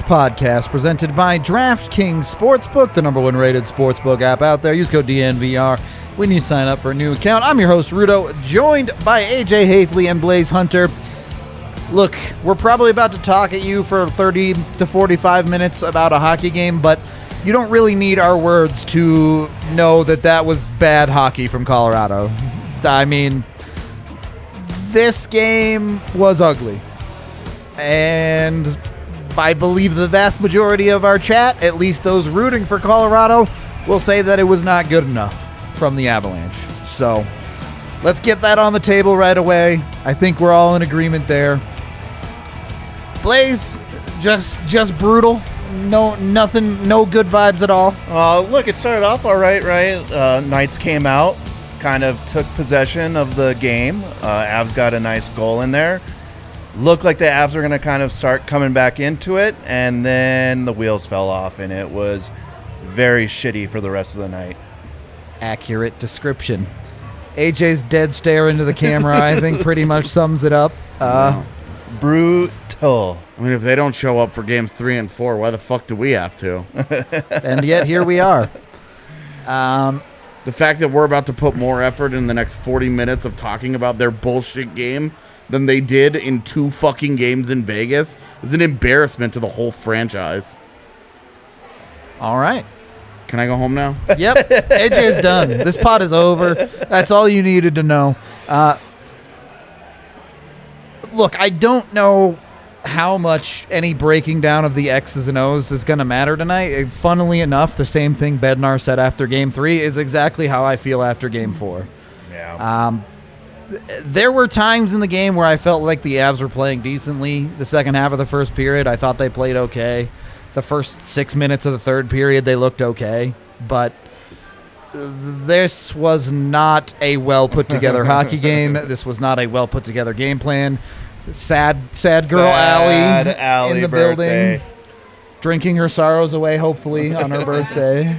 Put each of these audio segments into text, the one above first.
Podcast presented by DraftKings Sportsbook, the #1 rated sportsbook app out there. Use code DNVR when you sign up for a new account. I'm your host, Rudo, joined by AJ Haefele and Blais Hunter. Look, we're probably about to talk at you for 30 to 45 minutes about a hockey game, but you don't really need our words to know that that was bad hockey from Colorado. I mean, this game was ugly. And I believe the vast majority of our chat, at least those rooting for Colorado, will say that it was not good enough from the Avalanche. So let's get that on the table right away. I think we're all in agreement there. Blais, just brutal. Nothing, no good vibes at all. Look, it started off all right? Knights came out, kind of took possession of the game. Avs got a nice goal in there. Looked like the Avs were going to kind of start coming back into it, and then the wheels fell off, and it was very shitty for the rest of the night. Accurate description. AJ's dead stare into the camera, I think, pretty much sums it up. Brutal. I mean, if they don't show up for games 3 and 4, why the fuck do we have to? And yet, here we are. The fact that we're about to put more effort in the next 40 minutes of talking about their bullshit game than they did in 2 fucking games in Vegas is an embarrassment to the whole franchise. All right. Can I go home now? Yep. AJ's done. This pod is over. That's all you needed to know. Look, I don't know how much any breaking down of the X's and O's is going to matter tonight. Funnily enough, the same thing Bednar said after Game 3 is exactly how I feel after Game 4. Yeah. There were times in the game where I felt like the Avs were playing decently. The second half of the first period, I thought they played okay. The first 6 minutes of the third period, they looked okay. But this was not a well-put-together hockey game. This was not a well-put-together game plan. Sad girl Allie in the birthday. building, drinking her sorrows away, hopefully, on her birthday.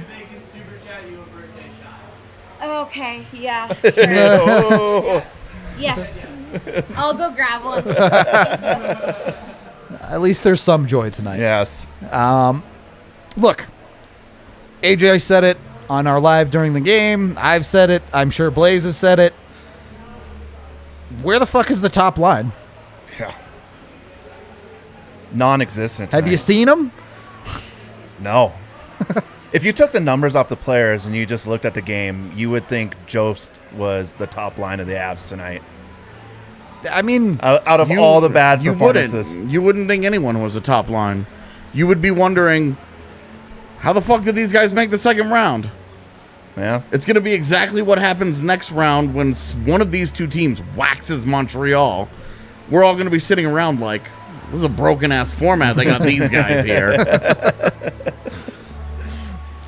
Okay, yeah, sure. Yes, I'll go grab one. At least there's some joy tonight. Yes. Look, AJ said it on our live during the game. I've said it. I'm sure Blais has said it. Where the fuck is the top line? Yeah. Non-existent Have tonight. you seen them? No. If you took the numbers off the players and you just looked at the game, you would think Jost was the top line of the Avs tonight. I mean, Out of all the bad performances. You wouldn't think anyone was a top line. You would be wondering, how the fuck did these guys make the second round? Yeah. It's going to be exactly what happens next round when one of these 2 teams waxes Montreal. We're all going to be sitting around like, this is a broken-ass format. They got these guys here.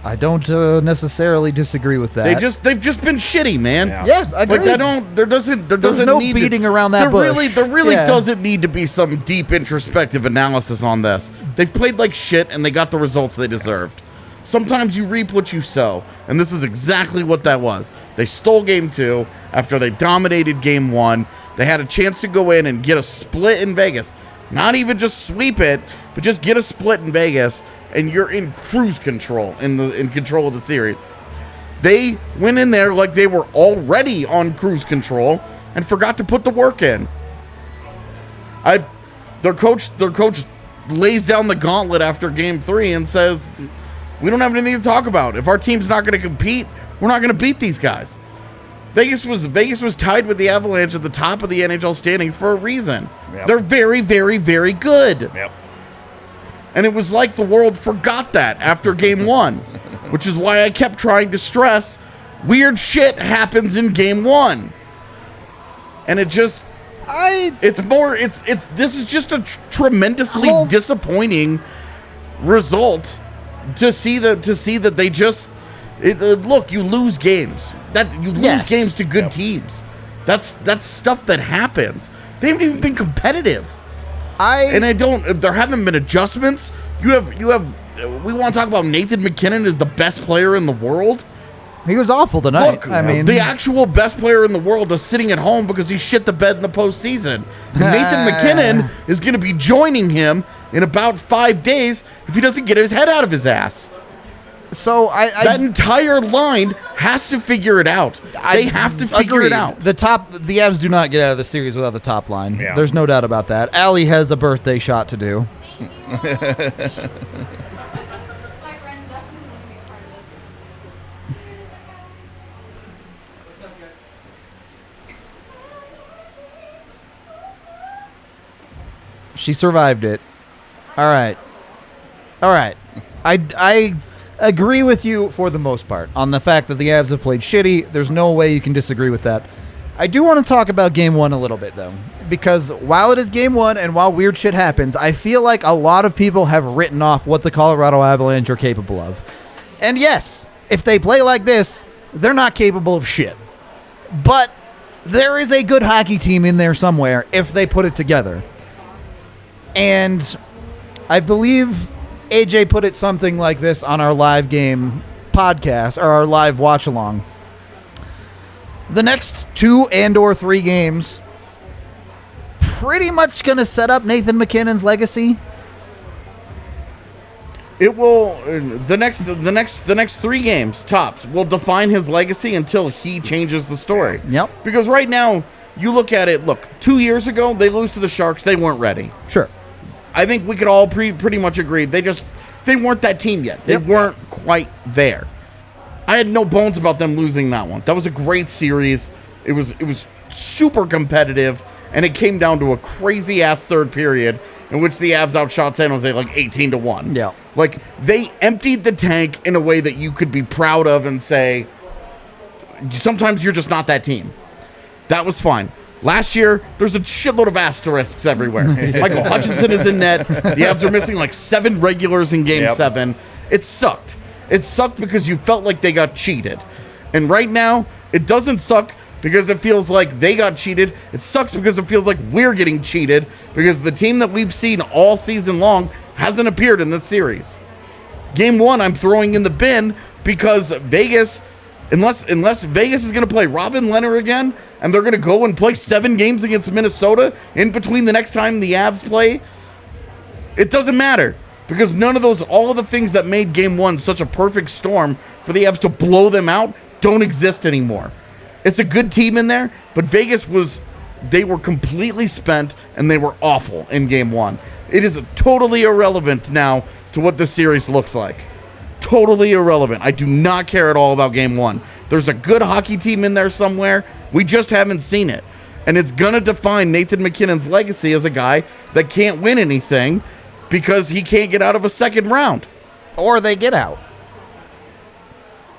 I don't necessarily disagree with that. They've just been shitty, man. Yeah, agreed. Like there doesn't no need beating around that bush. There really Yeah. doesn't need to be some deep introspective analysis on this. They've played like shit and they got the results they deserved. Sometimes you reap what you sow, and this is exactly what that was. They stole Game 2 after they dominated Game 1. They had a chance to go in and get a split in Vegas. Not even just sweep it, but just get a split in Vegas, and you're in cruise control, in control of the series. They went in there like they were already on cruise control and forgot to put the work in. Their coach lays down the gauntlet after Game 3 and says, we don't have anything to talk about. If our team's not going to compete, we're not going to beat these guys. Vegas was tied with the Avalanche at the top of the NHL standings for a reason. Yep. They're very, very, very good. Yep. And it was like the world forgot that after Game 1, which is why I kept trying to stress weird shit happens in Game 1. And it just this is just a tremendously disappointing result to see that they just look, you lose games. You lose games to good teams. That's stuff that happens. They haven't even been competitive. There haven't been adjustments. We want to talk about Nathan MacKinnon as the best player in the world. He was awful tonight. Look, I mean, the actual best player in the world is sitting at home because he shit the bed in the postseason. And Nathan MacKinnon is going to be joining him in about 5 days if he doesn't get his head out of his ass. So that entire line has to figure it out. They have to figure it out. The Avs do not get out of the series without the top line. Yeah. There's no doubt about that. Allie has a birthday shot to do. My friend doesn't want to be part of it. She survived it. All right. I agree with you for the most part on the fact that the Avs have played shitty. There's no way you can disagree with that. I do want to talk about Game 1 a little bit, though, because while it is Game 1 and while weird shit happens, I feel like a lot of people have written off what the Colorado Avalanche are capable of. And yes, if they play like this, they're not capable of shit. But there is a good hockey team in there somewhere if they put it together. And I believe AJ put it something like this on our live game podcast, or our live watch along. The next 2 and/or 3 games pretty much going to set up Nathan MacKinnon's legacy. It will the next 3 games tops will define his legacy until he changes the story. Yep. Because right now you look at it. Look, 2 years ago they lose to the Sharks. They weren't ready. Sure. I think we could all pretty much agree they weren't that team yet. They weren't quite there. I had no bones about them losing that one. That was a great series. It was super competitive, and it came down to a crazy ass third period in which the Avs outshot San Jose like 18-1. Yeah. Like they emptied the tank in a way that you could be proud of and say, sometimes you're just not that team. That was fine. Last year, there's a shitload of asterisks everywhere. Michael Hutchinson is in net. The Avs are missing like 7 regulars in Game 7. It sucked. It sucked because you felt like they got cheated. And right now, it doesn't suck because it feels like they got cheated. It sucks because it feels like we're getting cheated because the team that we've seen all season long hasn't appeared in this series. Game 1, I'm throwing in the bin because Vegas, unless Vegas is going to play Robin Leonard again, and they're going to go and play 7 games against Minnesota in between the next time the Avs play, it doesn't matter. Because all of the things that made Game 1 such a perfect storm for the Avs to blow them out don't exist anymore. It's a good team in there, but Vegas they were completely spent and they were awful in Game 1. It is totally irrelevant now to what this series looks like. Totally irrelevant. I do not care at all about Game 1. There's a good hockey team in there somewhere. We just haven't seen it. And it's going to define Nathan MacKinnon's legacy as a guy that can't win anything because he can't get out of a second round. Or they get out.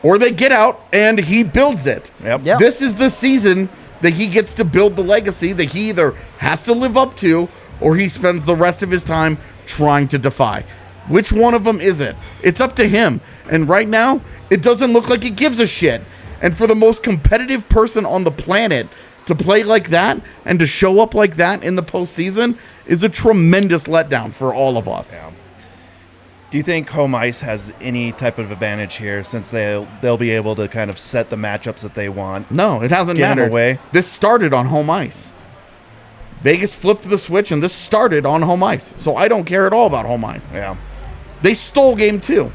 Or they get out and he builds it. Yep. This is the season that he gets to build the legacy that he either has to live up to or he spends the rest of his time trying to defy. Which one of them is it? It's up to him. And right now, it doesn't look like he gives a shit. And for the most competitive person on the planet to play like that and to show up like that in the postseason is a tremendous letdown for all of us. Yeah. Do you think home ice has any type of advantage here since they'll be able to kind of set the matchups that they want? No, it hasn't Get 'em mattered. away. This started on home ice. Vegas flipped the switch and this started on home ice. So I don't care at all about home ice. Yeah. They stole Game 2.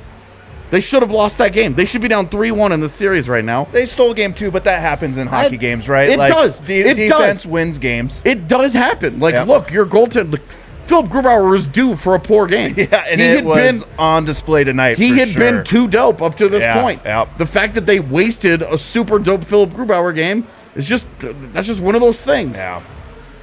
They should have lost that game. They should be down 3-1 in the series right now. They stole Game 2, but that happens in hockey games, right? It does. It defense does. wins games. It does happen. Like, Yep. look, your goaltender, Philip Grubauer was due for a poor game. Yeah, and it was on display tonight. He for had sure. been too dope up to this point. Yep. The fact that they wasted a super dope Philip Grubauer game is that's just one of those things. Yeah.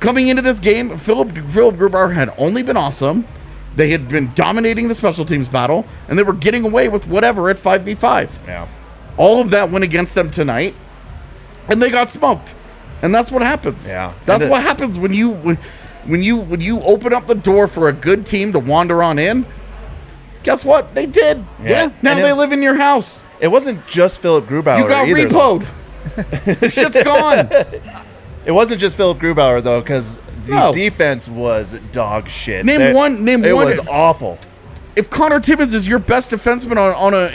Coming into this game, Philip Grubauer had only been awesome. They had been dominating the special teams battle, and they were getting away with whatever at 5v5. Yeah. All of that went against them tonight, and they got smoked. And that's what happens. Yeah. That's what happens when you open up the door for a good team to wander on in. Guess what? They did. Yeah. Now And they live in your house. It wasn't just Philip Grubauer. You got either, repoed. The shit's gone. It wasn't just Philip Grubauer though, because the No. defense was dog shit. Name one. It was awful. If Connor Timmins is your best defenseman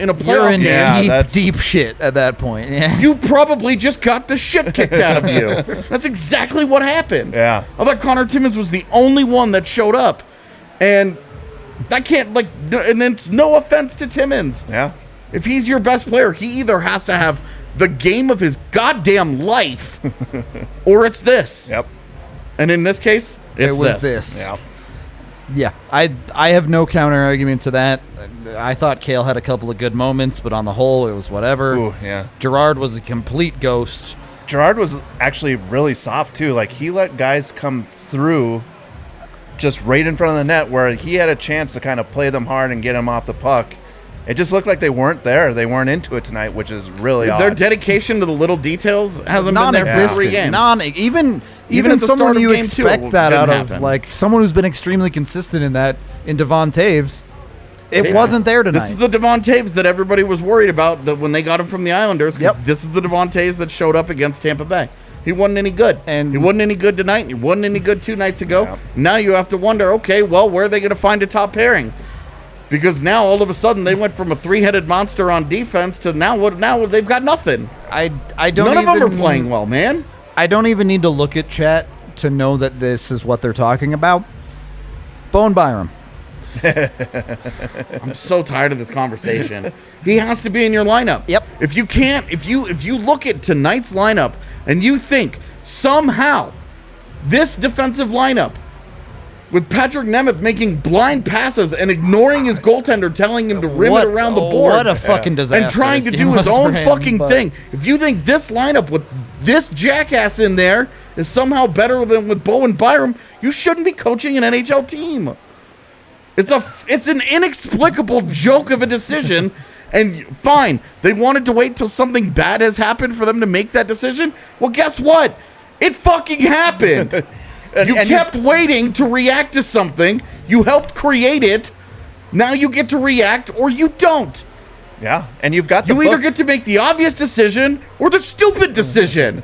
in a playoff You're in game, deep shit at that point. Yeah. you probably just got the shit kicked out of you. That's exactly what happened. Yeah. I thought Connor Timmins was the only one that showed up. And I can't, like, and it's no offense to Timmins. Yeah. If he's your best player, he either has to have the game of his goddamn life or it's this. Yep. And in this case, It was this. Yeah. Yeah, I have no counter argument to that. I thought Cale had a couple of good moments, but on the whole, it was whatever. Ooh, yeah. Gerard was a complete ghost. Gerard was actually really soft too. Like, he let guys come through just right in front of the net where he had a chance to kind of play them hard and get them off the puck. It just looked like they weren't there. They weren't into it tonight, which is really odd. Their dedication to the little details hasn't been there for 3 games. Even at the someone start of you game two, expect it that out didn't of, happen. like someone who's been extremely consistent in Devon Taves. It wasn't there tonight. This is the Devon Taves that everybody was worried about when they got him from the Islanders. 'Cause Yep. This is the Devon Taves that showed up against Tampa Bay. He wasn't any good. And- he wasn't any good tonight. And he wasn't any good 2 nights ago. Yep. Now you have to wonder, okay, well, where are they going to find a top pairing? Because now all of a sudden they went from a 3-headed monster on defense to now what? Now they've got nothing. I don't None even, of them are playing well, man. I don't even need to look at chat to know that this is what they're talking about. Bone Byram. I'm so tired of this conversation. He has to be in your lineup. Yep. If you can't, if you look at tonight's lineup and you think somehow this defensive lineup with Patrick Nemeth making blind passes and ignoring his goaltender, telling him to rim it around the board, What a fucking disaster. and trying to this do game his was own for him, fucking but- thing. If you think this lineup with this jackass in there is somehow better than with Bo and Byram, you shouldn't be coaching an NHL team. It's an inexplicable joke of a decision. And fine, they wanted to wait till something bad has happened for them to make that decision. Well, guess what? It fucking happened. You kept waiting to react to something. You helped create it. Now you get to react or you don't. Yeah, and you've got the You either book. get to make the obvious decision or the stupid decision.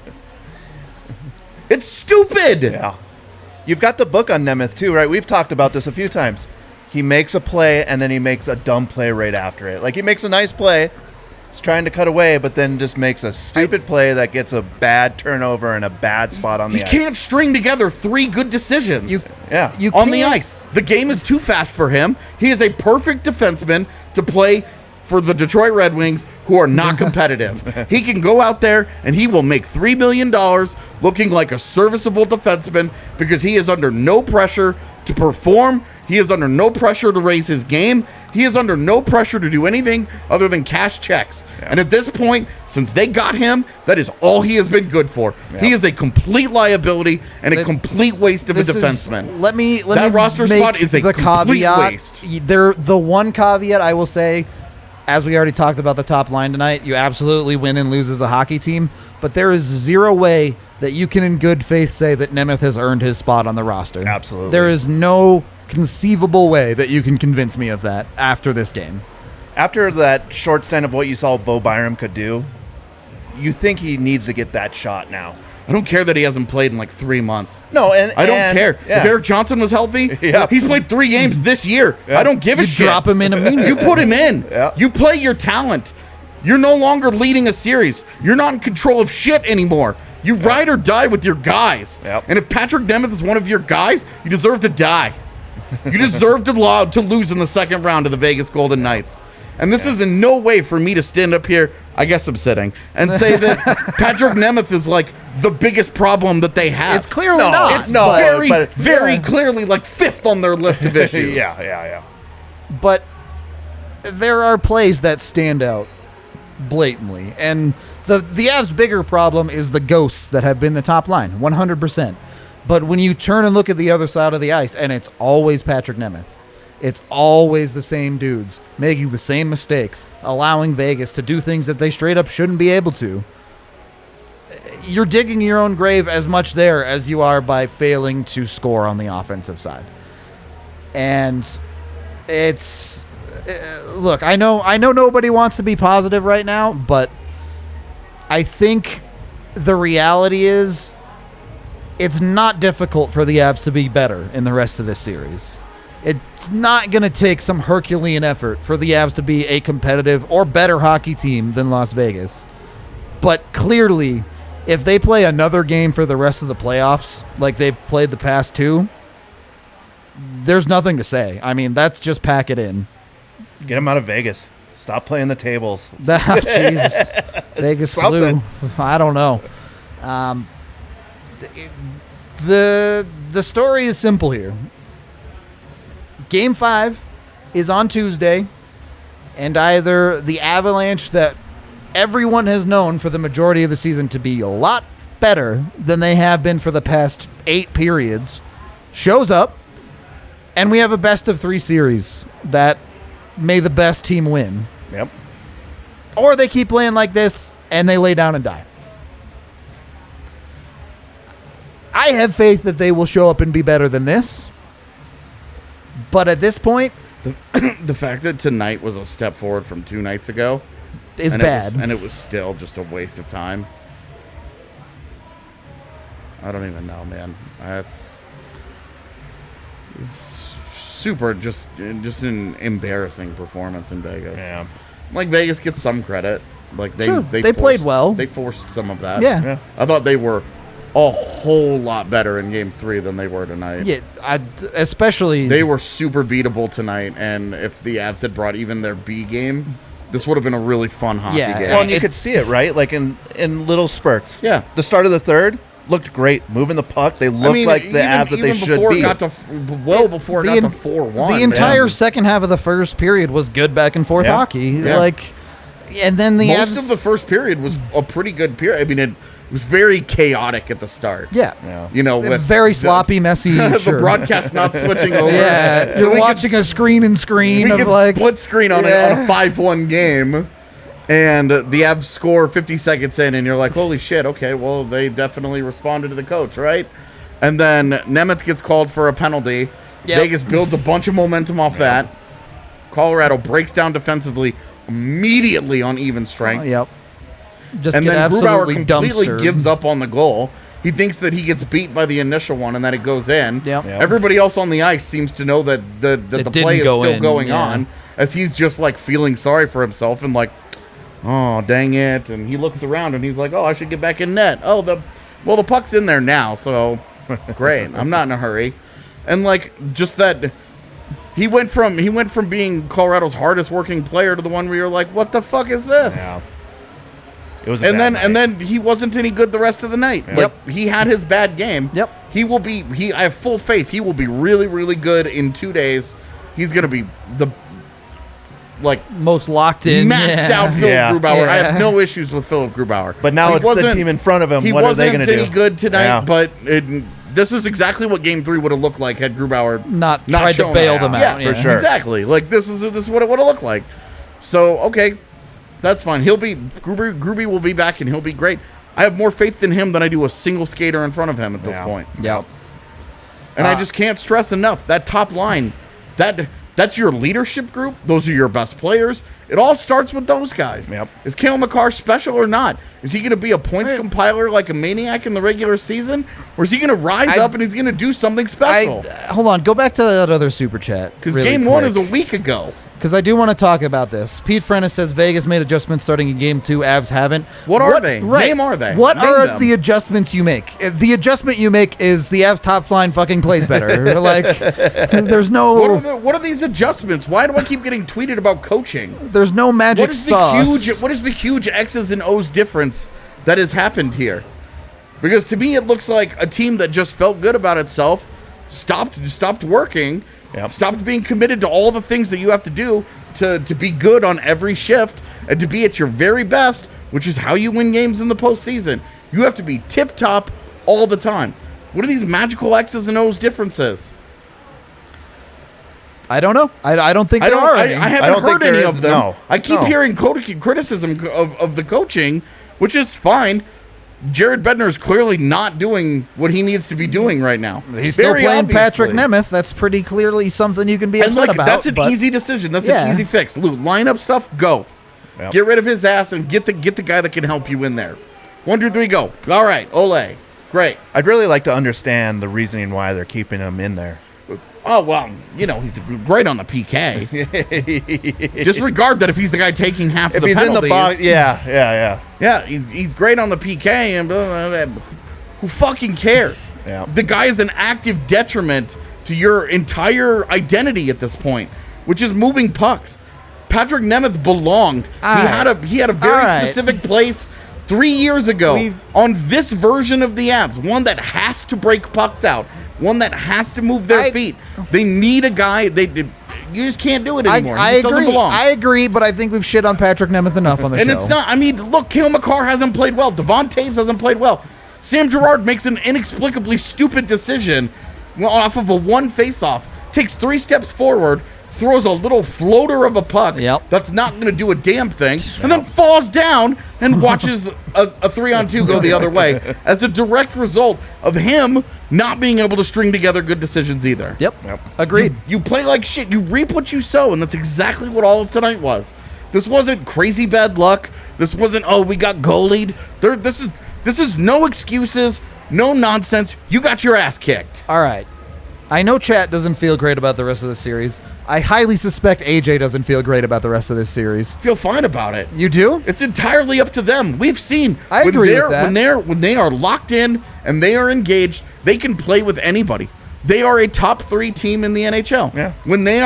It's stupid. Yeah. You've got the book on Nemeth too, right? We've talked about this a few times. He makes a play and then he makes a dumb play right after it. Like, he makes a nice play. He's trying to cut away, but then just makes a stupid play that gets a bad turnover and a bad spot on the You ice. can't string together 3 good decisions. Yeah. You on the can't- ice. The game is too fast for him. He is a perfect defenseman to play for the Detroit Red Wings, who are not competitive. He can go out there and he will make $3 million looking like a serviceable defenseman because he is under no pressure to perform. He is under no pressure to raise his game. He is under no pressure to do anything other than cash checks. Yeah. And at this point, since they got him, that is all he has been good for. Yeah. He is a complete liability and a complete waste of a This is- defenseman. Let me That roster make spot is a the complete caveat. waste. The one caveat I will say, as we already talked about the top line tonight, you absolutely win and lose as a hockey team, but there is zero way that you can in good faith say that Nemeth has earned his spot on the roster. Absolutely. There is no conceivable way that you can convince me of that after this game. After that short stint of what you saw Bo Byram could do, you think he needs to get that shot now. I don't care that he hasn't played in like 3 months. No, and I don't care. yeah. If Eric Johnson was healthy, Yeah. he's played 3 games this year. Yeah. I don't give a You shit. drop him in immediately. You put him in. Yeah. You play your talent. You're no longer leading a series. You're not in control of shit anymore. You ride or die with your guys. Yep. And if Patrick Nemeth is one of your guys, you deserve to die. You deserve to lose in the second round of the Vegas Golden Knights. And this is in no way for me to stand up here, I guess I'm sitting, and say that Patrick Nemeth is like the biggest problem that they have. It's clearly No, not. It's No, very but- clearly like 5th on their list of issues. Yeah. But there are plays that stand out blatantly, and the Avs' bigger problem is the ghosts that have been the top line, 100%. But when you turn and look at the other side of the ice, and it's always Patrick Nemeth, it's always the same dudes making the same mistakes, allowing Vegas to do things that they straight up shouldn't be able to. You're digging your own grave as much there as you are by failing to score on the offensive side. And it's look, I know nobody wants to be positive right now, but I think the reality is it's not difficult for the Avs to be better in the rest of this series. It's not going to take some Herculean effort for the Avs to be a competitive or better hockey team than Las Vegas. But clearly, if they play another game for the rest of the playoffs like they've played the past 2, there's nothing to say. I mean, that's just pack it in. Get him out of Vegas. Stop playing the tables. Jesus. Vegas flu. I don't know. The story is simple here. Game 5 is on Tuesday, and either the Avalanche that everyone has known for the majority of the season to be a lot better than they have been for the past 8 periods shows up, and we have a best-of-3 series that may the best team win. Yep. Or they keep playing like this, and they lay down and die. I have faith that they will show up and be better than this. But at this point, The fact that tonight was a step forward from 2 nights ago is and bad. and it was still just a waste of time. I don't even know, man. It's super just an embarrassing performance in Vegas. Yeah. Like, Vegas gets some credit. Like, they They played forced- well. They forced some of that. Yeah. I thought they were a whole lot better in Game 3 than they were tonight. Yeah, especially... They were super beatable tonight, and if the Avs had brought even their B game, this would have been a really fun hockey Yeah, game. Well, and you could see it, right? Like in little spurts. Yeah. The start of the third looked great. Moving the puck. They looked like the Avs that they should before be. it got to 4-1. The entire man. second half of the first period was good back and forth Yeah. hockey. Yeah. Like, and then the Most Avs... of the first period was a pretty good period. I mean, it was very chaotic at the start. Yeah. Yeah. You know, with Very sloppy, messy. the sure. broadcast not switching over. Yeah, So you're we watching could a screen and screen We of could like split screen on Yeah. a 5-1 game, and the Avs score 50 seconds in, and you're like, holy shit, okay, well, they definitely responded to the coach, right? And then Nemeth gets called for a penalty. Yep. Vegas builds a bunch of momentum off that. Colorado breaks down defensively immediately on even strength. Yep. Just And get then Grubauer absolutely completely dumpstered. gives up on the goal. He thinks that he gets beat by the initial one and that it goes in. Yep. Yep. Everybody else on the ice seems to know that the It play is didn't go still in, going yeah. on, as he's just like feeling sorry for himself and like, oh, dang it. And he looks around and he's like, oh, I should get back in net. Oh, the puck's in there now, so great. I'm not in a hurry. And like, just that he went from being Colorado's hardest working player to the one where you're like, what the fuck is this? Yeah. It was. A And bad then night. he wasn't any good the rest of the night. Yeah. Like, he had his bad game. Yep. I have full faith he will be really, really good in 2 days. He's gonna be the most locked in, maxed out Philip Yeah. Grubauer. I Yeah. have no issues with Philip Grubauer. But now He it's the wasn't- team in front of him. He What are they wasn't going to do? any good tonight, Yeah. but this is exactly what Game 3 would have looked like had Grubauer Not tried to shown bail up. them Yeah, out. for sure. Exactly. Like this is what it would have looked like. So okay, that's fine. Gruby will be back and he'll be great. I have more faith in him than I do a single skater in front of him at this Yeah. point. Yep. And I just can't stress enough that top line, that's your leadership group. Those are your best players. It all starts with those guys. Yep. Is Cale Makar special or not? Is he going to be a points compiler like a maniac in the regular season? Or is he going to rise up and he's going to do something special? Hold on. Go back to that other super chat. Because Game 1 is a week ago. Because I do want to talk about this. Pete Frennis says Vegas made adjustments starting in Game 2. Avs haven't. What are they? Right. Name are they? What Name are them. the adjustments you make? The adjustment you make is the Avs top line fucking plays better. Like, there's no What are these adjustments? Why do I keep getting tweeted about coaching? there's no magic What is sauce. what is the huge X's and O's difference that has happened here? Because to me it looks like a team that just felt good about itself, stopped working, Yep. stopped being committed to all the things that you have to do to be good on every shift and to be at your very best, which is how you win games in the postseason. You have to be tip top all the time. What are these magical X's and O's differences? I don't know. I don't think I there don't. are I any. haven't don't think heard any there of is, them. no. I keep No. hearing criticism of the coaching, which is fine. Jared Bednar is clearly not doing what he needs to be doing right now. He's still Very playing Patrick obviously. Nemeth. That's pretty clearly something you can be And upset like about. that's an but- easy decision. That's Yeah. an easy fix. Lou, lineup stuff, go. Yep. Get rid of his ass and get the guy that can help you in there. 1, 2, 3, go. All right, Ole, great. I'd really like to understand the reasoning why they're keeping him in there. Oh, well, he's great on the PK. Disregard that if he's the guy taking half If of the he's penalties. in the box, yeah. Yeah, he's great on the PK, and blah, blah, blah. Who fucking cares? Yeah. The guy is an active detriment to your entire identity at this point, which is moving pucks. Patrick Nemeth belonged. He had a very specific place 3 years ago on this version of the Avs, one that has to break pucks out, one that has to move their feet. They need a guy. You just can't do it anymore. I agree. I agree, but I think we've shit on Patrick Nemeth enough on the show. And it's not. I mean, look, Cale Makar hasn't played well. Devon Taves hasn't played well. Sam Girard makes an inexplicably stupid decision off of a one face-off, takes 3 steps forward, throws a little floater of a puck that's not going to do a damn thing, and then falls down and watches a 3-on-2 go the other way as a direct result of him not being able to string together good decisions either. Yep. Agreed. You play like shit. You reap what you sow, and that's exactly what all of tonight was. This wasn't crazy bad luck. This wasn't, we got goalied. This is no excuses, no nonsense. You got your ass kicked. All right. I know chat doesn't feel great about the rest of the series. I highly suspect AJ doesn't feel great about the rest of this series. Feel fine about it. You do? It's entirely up to them. We've seen I agree with that. When they are locked in and they are engaged, they can play with anybody. They are a top 3 team in the NHL. Yeah. When they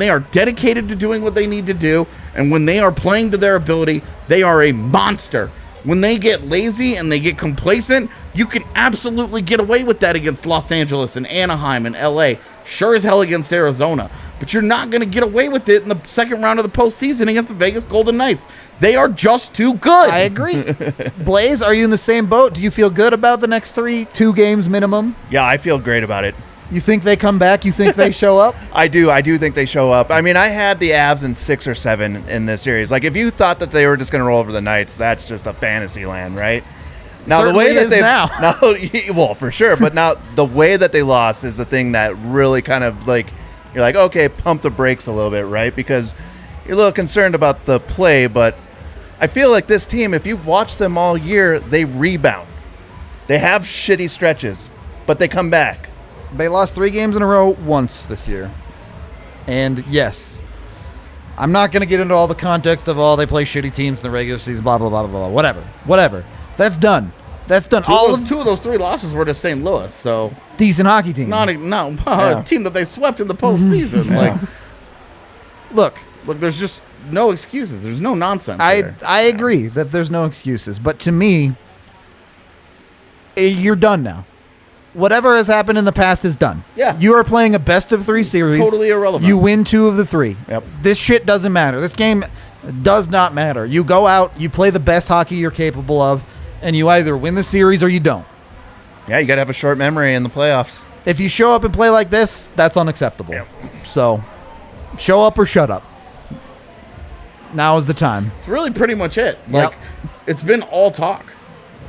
are dedicated to doing what they need to do, and when they are playing to their ability, they are a monster. When they get lazy and they get complacent, you can absolutely get away with that against Los Angeles and Anaheim and LA. Sure as hell against Arizona. But you're not going to get away with it in the second round of the postseason against the Vegas Golden Knights. They are just too good. I agree. Blaze, are you in the same boat? Do you feel good about the next 2 games minimum? Yeah, I feel great about it. You think they come back? You think they show up? I do think they show up. I mean, I had the Avs in 6 or 7 in this series. Like, if you thought that they were just going to roll over the Knights, that's just a fantasy land, right? Now the way that they well, for sure, but now the way that they lost is the thing that really kind of like you're like, okay, pump the brakes a little bit, right? Because you're a little concerned about the play, but I feel like this team, if you've watched them all year, they rebound. They have shitty stretches, but they come back. They lost 3 games in a row once this year. And yes, I'm not going to get into all the context of, they play shitty teams in the regular season, blah, blah, blah, blah, blah, whatever. That's done. Two of those 3 losses were to St. Louis, so decent hockey team. It's not a team that they swept in the postseason. Look, there's just no excuses. There's no nonsense. I agree that there's no excuses, but to me, you're done now. Whatever has happened in the past is done. Yeah. You are playing a best of 3 series. Totally irrelevant. You win 2 of the 3. Yep. This shit doesn't matter. This game does not matter. You go out, you play the best hockey you're capable of, and you either win the series or you don't. Yeah, you got to have a short memory in the playoffs. If you show up and play like this, that's unacceptable. Yep. So, show up or shut up. Now is the time. It's really pretty much it. It's been all talk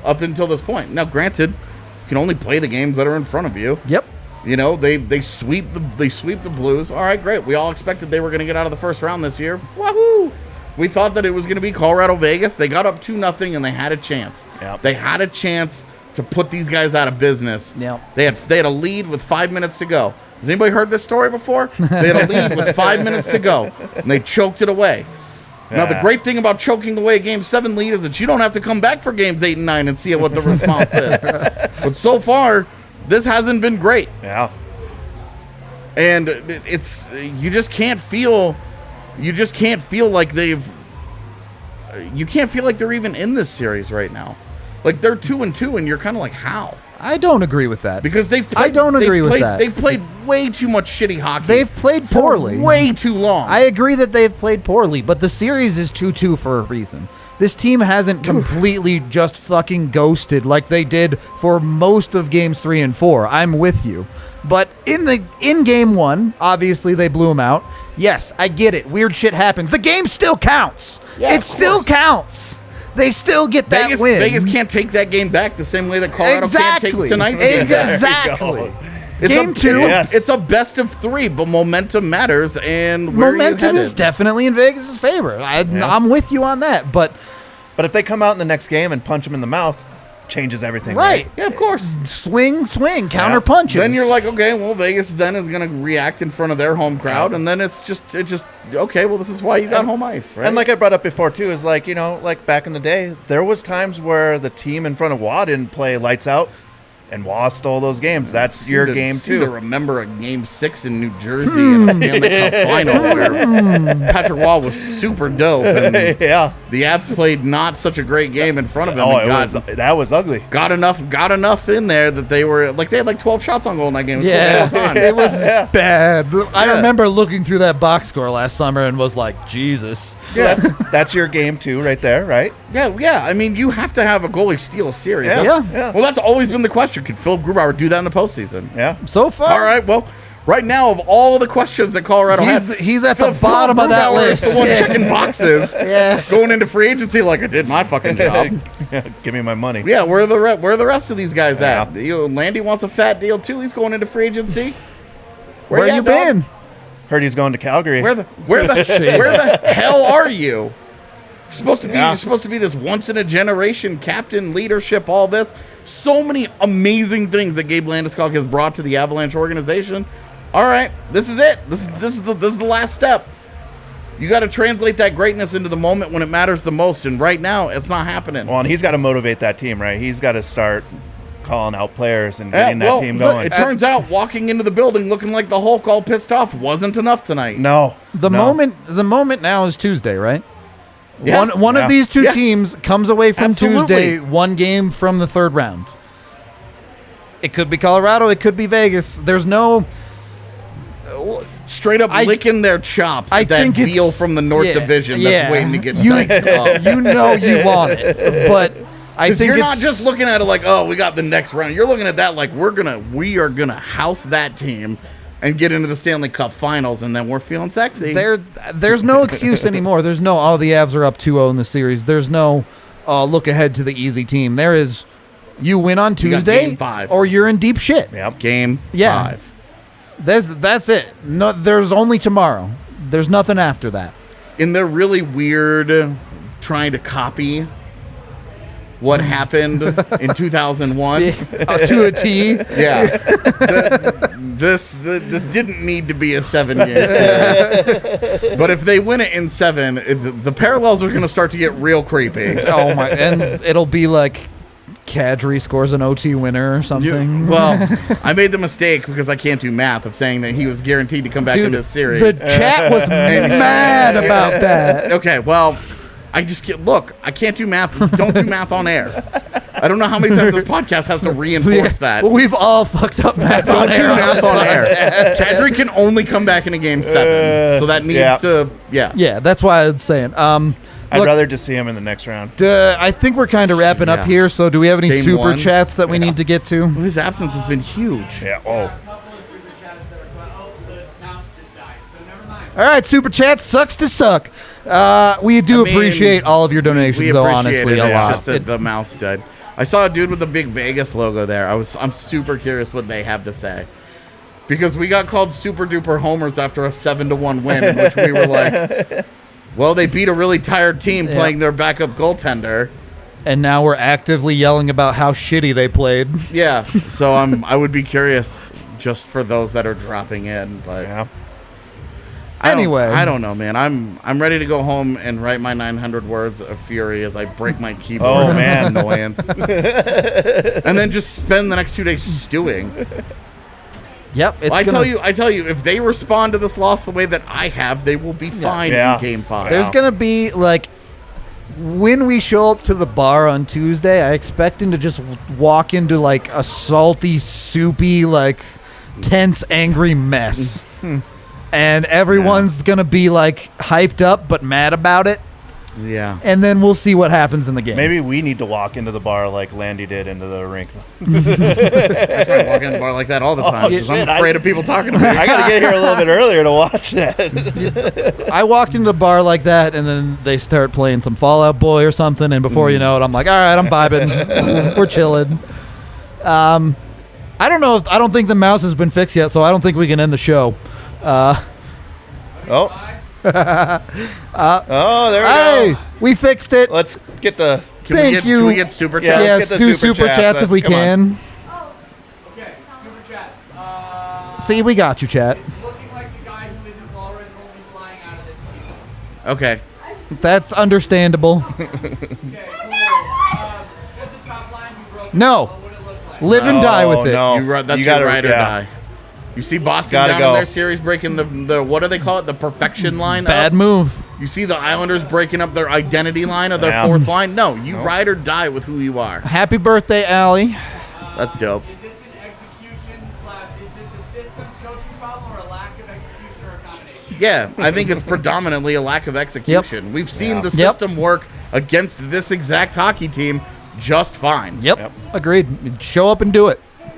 up until this point. Now, granted, you can only play the games that are in front of you. Yep. You know, they sweep the Blues. All right, great. We all expected they were going to get out of the first round this year. Wahoo! We thought that it was going to be Colorado Vegas. They got up 2-0 and they had a chance. Yep. They had a chance to put these guys out of business. Yep. They had a lead with 5 minutes to go. Has anybody heard this story before? They had a lead with 5 minutes to go, and they choked it away. Now, the great thing about choking away a Game 7 lead is that you don't have to come back for Games 8 and 9 and see what the response is. But so far, this hasn't been great. Yeah. And you just can't feel like you can't feel like they're even in this series right now. Like, they're 2-2, and you're kind of like, how? I don't agree with that. Because I don't agree with that. They've played way too much shitty hockey. They've played poorly. For way too long. I agree that they've played poorly, but the series is 2-2 for a reason. This team hasn't completely just fucking ghosted like they did for most of games 3 and 4. I'm with you. But in game 1, obviously they blew them out. Yes, I get it. Weird shit happens. The game still counts. Yeah, it still counts. They still get that win. Vegas can't take that game back the same way that Colorado can't take tonight's game back. Exactly. Game 2, yes. It's a best of 3, but momentum matters. And where momentum is definitely in Vegas' favor. I'm with you on that. But if they come out in the next game and punch them in the mouth, changes everything. Right. Yeah, of course. Swing, counter punches. Then you're like, okay, well, Vegas then is going to react in front of their home crowd, and then it's just okay, well, this is why you got home ice, right? And like I brought up before, too, is like, like back in the day, there was times where the team in front of Waugh didn't play lights out, and Waugh stole those games. That's your game seem to too. remember a game 6 in New Jersey in a Stanley Cup final where Patrick Waugh was super dope. And Yeah. the Avs played not such a great game in front of him. Oh, and that was ugly. got enough in there that they were like they had like 12 shots on goal in that game. It was Yeah, all time. it was Yeah. bad. I Yeah. remember looking through that box score last summer and was like, Jesus. So that's your game too, right there, right? Yeah. I mean, you have to have a goalie steal a series. Yeah. That's- Yeah. Well, that's always been the question. Could Philip Grubauer do that in the postseason? Yeah. So far, All right. Well, right now, of all of the questions that Colorado has, he's at the Philip bottom of that Grubauer is list. the one Yeah. checking boxes. Yeah. Going into free agency like I did my fucking job. Give me my money. Yeah, where are the rest of these guys at? Yeah. Landy wants a fat deal too. He's going into free agency. Where at, you dog? been? Heard he's going to Calgary. Where the hell are you? You're supposed to be this once in a generation captain, leadership, all this. So many amazing things that Gabe Landeskog has brought to the Avalanche organization. All right, this is it. This is the last step. You got to translate that greatness into the moment when it matters the most, and right now it's not happening. Well, and he's got to motivate that team, right? He's got to start calling out players and getting that team going. It turns out walking into the building looking like the Hulk all pissed off wasn't enough tonight. No. The moment now is Tuesday, right? Yeah. One of these two Yes. teams comes away from Absolutely. Tuesday one game from the third round. It could be Colorado. It could be Vegas. There's no Straight up licking their chops. I at that think it's- veal from the North yeah, Division yeah. that's waiting to get You- diced up. You know you want it, but I 'Cause think you're it's not just looking at it like, oh, we got the next round. You're looking at that like we are gonna house that team and get into the Stanley Cup Finals, and then we're feeling sexy. There's no excuse anymore. There's no, the Avs are up 2-0 in the series. There's no, look ahead to the easy team. There is, you win on got Tuesday, game 5. or you're in deep shit. Yep. Game Yeah. 5. That's it. No, there's only tomorrow. There's nothing after that. And they're really weird trying to copy what happened in 2001. To a T. Yeah. This didn't need to be a 7-game series. But if they win it in 7, the parallels are going to start to get real creepy. Oh my! And it'll be like Kadri scores an OT winner or something. Well, I made the mistake because I can't do math of saying that he was guaranteed to come back in this series. The chat was mad about that. Okay, well, I just can't. Look, I can't do math. Don't do math on air. I don't know how many times this podcast has to reinforce that. Well, we've all fucked up math Don't on do air. math on air. Kadri can only come back in a game 7, so that needs to. Yeah, that's why I was saying. I'd Look, rather just see him in the next round. I think we're kind of wrapping up Yeah. here. So, do we have any Game super 1? chats that we need to get to? His absence has been huge. Yeah. Oh. All right, super chats sucks to suck. We do mean, appreciate all of your donations, We though. appreciate Honestly, it. a It's lot. just that the mouse died. I saw a dude with a big Vegas logo there. I'm super curious what they have to say. Because we got called super duper homers after a 7-1 win, in which we were like, well, they beat a really tired team playing their backup goaltender. And now we're actively yelling about how shitty they played. Yeah, so I would be curious just for those that are dropping in, but Yeah. Anyway. I don't know, man. I'm ready to go home and write my 900 words of fury as I break my keyboard. Oh, out of man. annoyance, and then just spend the next 2 days stewing. Yep. It's I tell you, if they respond to this loss the way that I have, they will be fine Yeah. in Game 5. There's going to be, like, when we show up to the bar on Tuesday, I expect him to just walk into, like, a salty, soupy, like, tense, angry mess. And everyone's going to be, like, hyped up but mad about it. Yeah. And then we'll see what happens in the game. Maybe we need to walk into the bar like Landy did into the rink. I try to walk in the bar like that all the time because I'm shit, afraid of people talking to me. I got to get here a little bit earlier to watch that. I walked into the bar like that, and then they start playing some Fall Out Boy or something, and before you know it, I'm like, all right, I'm vibing. We're chilling. I don't know. I don't think the mouse has been fixed yet, so I don't think we can end the show. Oh. Oh, there we Hey, go. we fixed it. Let's get the... Thank you. Can we get super Yeah, chat? let's Yes, get the do super super chats. chats if we Come on. can. Okay, super chats. See, we got you, chat. Looking like the guy who isn't walrus won't be flying out of this season. Okay. That's understandable. Okay, cool. Should the top line be broken? No. What would it look like? Live and die with it. No. That's You your gotta- ride or yeah. die. You see Boston Gotta down go. in their series breaking the what do they call it? The perfection line. Bad up. move. You see the Islanders breaking up their identity line of their Yeah. fourth line. No, you ride or die with who you are. Happy birthday, Allie. That's dope. Is this an execution / is this a systems coaching problem or a lack of execution or a combination? Yeah, I think it's predominantly a lack of execution. We've seen the system work against this exact hockey team just fine. Yep. Agreed. Show up and do it. Can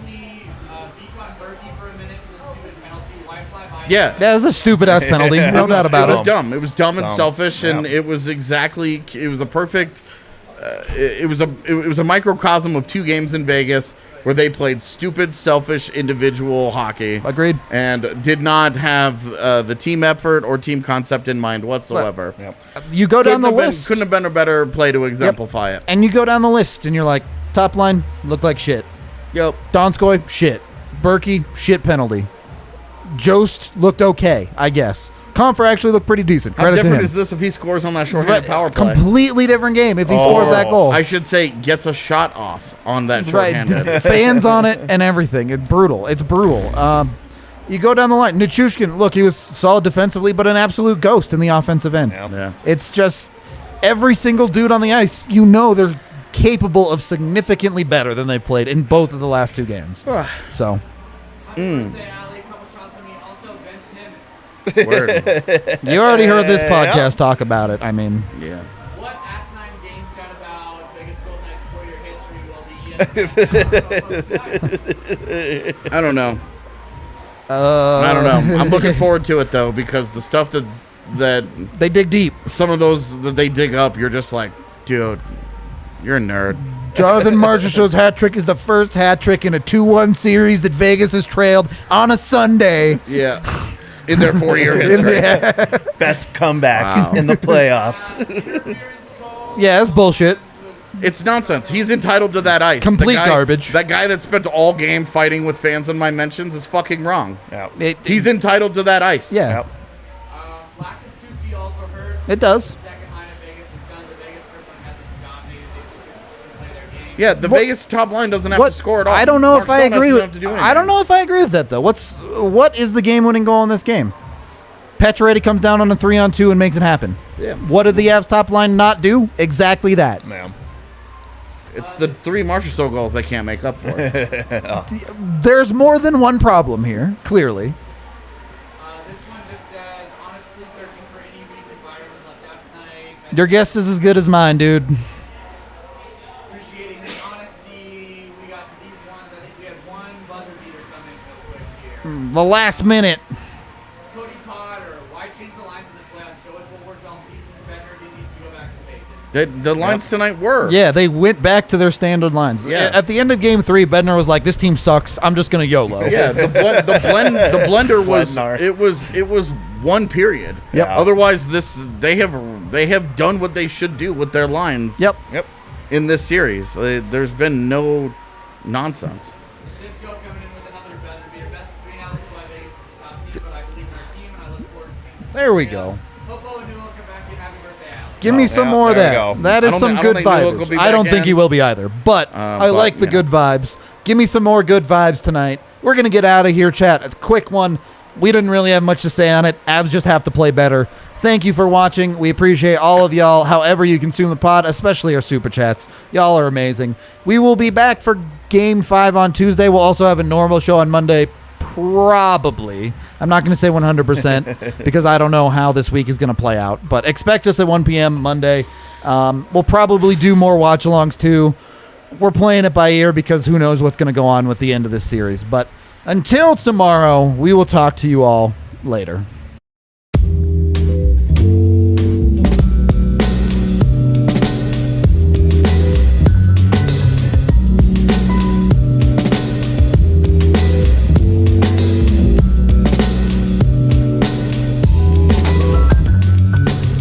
we beat on Berkey for a minute for the stupid penalty? Why fly by? Yeah. That was a stupid ass penalty. No doubt about It was it. dumb. It was dumb and Dumb. selfish, and Yeah. it was exactly. It was a perfect. It was a microcosm of 2 games in Vegas where they played stupid, selfish, individual hockey. Agreed. And did not have the team effort or team concept in mind whatsoever. You go down the Couldn't have list. couldn't have been a better play to exemplify it. And you go down the list and you're like, top line looked like shit. Yep. Donskoy, shit. Berkey, shit penalty. Jost looked okay, I guess. Comfer actually looked pretty decent. How Credit to different him. is this if he scores on that shorthanded power play? Completely different game if he scores that goal. I should say gets a shot off on that shorthanded. Right, fans on it and everything. It's brutal. It's brutal. You go down the line. Nichushkin, look, he was solid defensively, but an absolute ghost in the offensive end. Yeah. It's just every single dude on the ice, you know they're capable of significantly better than they've played in both of the last 2 games. So, Birthday, Ali, couple shots on me. Also, bench him. Word. you already heard this podcast talk about it. I mean, Yeah. What asinine game said about biggest Golden Knights 4-year history will be I don't know. I don't know. I'm looking forward to it though because the stuff that they dig deep. some of those that they dig up, you're just like, dude, you're a nerd. Jonathan Marchessault's hat trick is the first hat trick in a 2-1 series that Vegas has trailed on a Sunday. Yeah. In their 4-year history. Best comeback Wow. in the playoffs. Yeah, that's bullshit. It's nonsense. He's entitled to that ice. Complete The guy- garbage. That guy that spent all game fighting with fans in my mentions is fucking wrong. Yeah. He's entitled to that ice. Yeah, Yep. Lack of 2C also hurts. it does. The second line of Vegas has done. The Vegas first line hasn't dominated. They just couldn't play their game. Yeah, the What- Vegas top line doesn't have to score at all. I don't know if I Mark Stone agree doesn't with. have to do I don't anything. know if I agree with that though. What is the game-winning goal in this game? Pacioretty comes down on a 3-on-2 and makes it happen. Yeah. What did the Avs top line not do? Exactly that. Yeah. It's the 3 Marchessault goals they can't make up for. There's more than one problem here. Clearly, This one just says, honestly searching for any reason Byron was left out tonight. your guess is as good as mine, dude. Appreciating the honesty. We got to these ones. I think we had one buzzer beater come in real quick here. The last minute. Cody Potter, why change the lines in the playoffs? Go with what worked all season. Better needs to go back to the basics. The lines tonight were. Yeah, they went back to their standard lines. Yeah. At the end of Game 3, Bednar was like, "This team sucks. I'm just gonna YOLO." Yeah, the blender was Blendnar. it was one period. Yep. Otherwise, they have done what they should do with their lines. Yep. Yep. In this series, there's been no nonsense. Cisco coming in with another buzzer beater. Best between Alex and Vegas is the top team, but I believe in our team, and I look forward to seeing this. There we go. Popo and Newell come back in. Happy birthday, Alex. Give me some yeah, more of there that. we go. That I is don't some think- I good don't think Newell will be vibes. I don't back think he in. will be either, but I but, like the yeah. good vibes. Give me some more good vibes tonight. We're going to get out of here, chat. A quick one. We didn't really have much to say on it. Avs just have to play better. Thank you for watching. We appreciate all of y'all, however you consume the pod, especially our super chats. Y'all are amazing. We will be back for Game 5 on Tuesday. We'll also have a normal show on Monday, probably. I'm not going to say 100% because I don't know how this week is going to play out. But expect us at 1 p.m. Monday. We'll probably do more watch-alongs too. We're playing it by ear because who knows what's going to go on with the end of this series. But until tomorrow, we will talk to you all later.